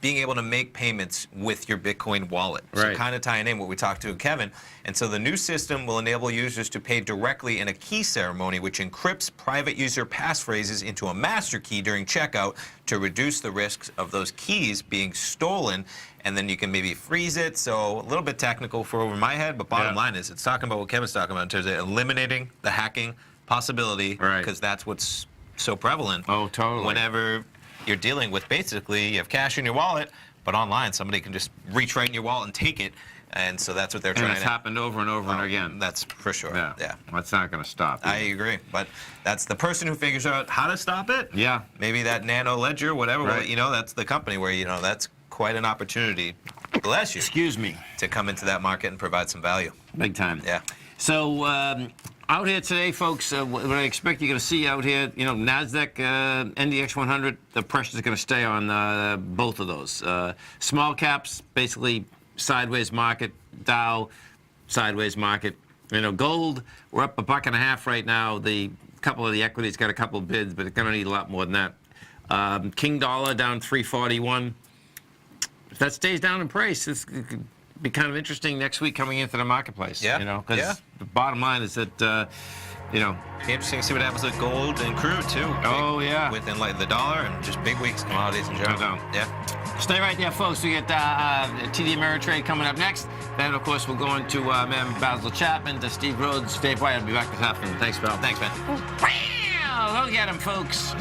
being able to make payments with your Bitcoin wallet. So Right. kind of tying in what we talked to Kevin. And so the new system will enable users to pay directly in a key ceremony, which encrypts private user passphrases into a master key during checkout to reduce the risks of those keys being stolen. And then you can maybe freeze it. So a little bit technical for over my head, but bottom line is it's talking about what Kevin's talking about in terms of eliminating the hacking possibility, Right. because that's what's so prevalent. Oh, totally. Whenever you're dealing with, basically, you have cash in your wallet, but online somebody can just reach right in your wallet and take it. And so that's what they're And trying it's to... happened over and over and again. That's for sure. Yeah. Yeah. That's not going to stop. I agree. But that's the person who figures out how to stop it. Yeah. Maybe that Nano Ledger, whatever, Right. you know, that's the company where, you know, that's quite an opportunity, bless you, Excuse me. to come into that market and provide some value. Big time. Yeah. So out here today, folks, what I expect you're going to see out here, you know, NASDAQ, NDX 100, the pressure is going to stay on both of those. Small caps, basically sideways market. Dow, sideways market. You know, gold, we're up $1.50 right now. The couple of the equities got a couple of bids, but it's going to need a lot more than that. King dollar down 341. If that stays down in price, this could be kind of interesting next week coming into the marketplace. Yeah, You know, because yeah. the bottom line is that, you know, Be interesting to see what happens with gold and crude, too. Oh, yeah. Within, like, the dollar and just big weeks, commodities in general. No doubt. Yeah. stay right there, folks. We get TD Ameritrade coming up next. Then, of course, we'll go into Basil Chapman, to Steve Rhodes, Dave White. I'll be back this afternoon. Thanks, pal. Thanks, man. Wow, look at him, folks.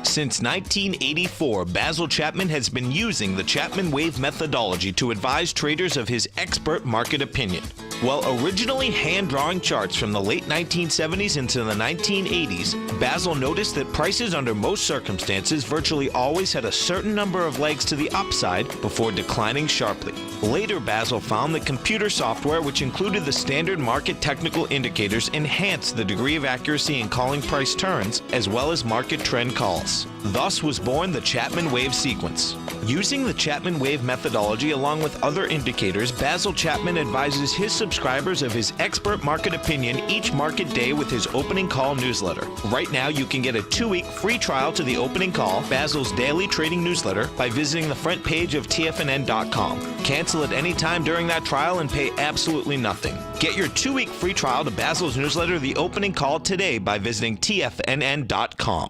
Since 1984, Basil Chapman has been using the Chapman Wave methodology to advise traders of his expert market opinion. While originally hand-drawing charts from the late 1970s into the 1980s, Basil noticed that prices under most circumstances virtually always had a certain number of legs to the upside before declining sharply. Later, Basil found that computer software, which included the standard market technical indicators, enhanced the degree of accuracy in calling price turns, as well as market trend calls. Thus was born the Chapman Wave sequence. Using the Chapman Wave methodology along with other indicators, Basil Chapman advises his subscribers of his expert market opinion each market day with his opening call newsletter. Right now, you can get a 2-week free trial to the opening call, Basil's daily trading newsletter, by visiting the front page of TFNN.com. Cancel at any time during that trial and pay absolutely nothing. Get your 2-week free trial to Basil's newsletter, The Opening Call, today by visiting TFNN.com.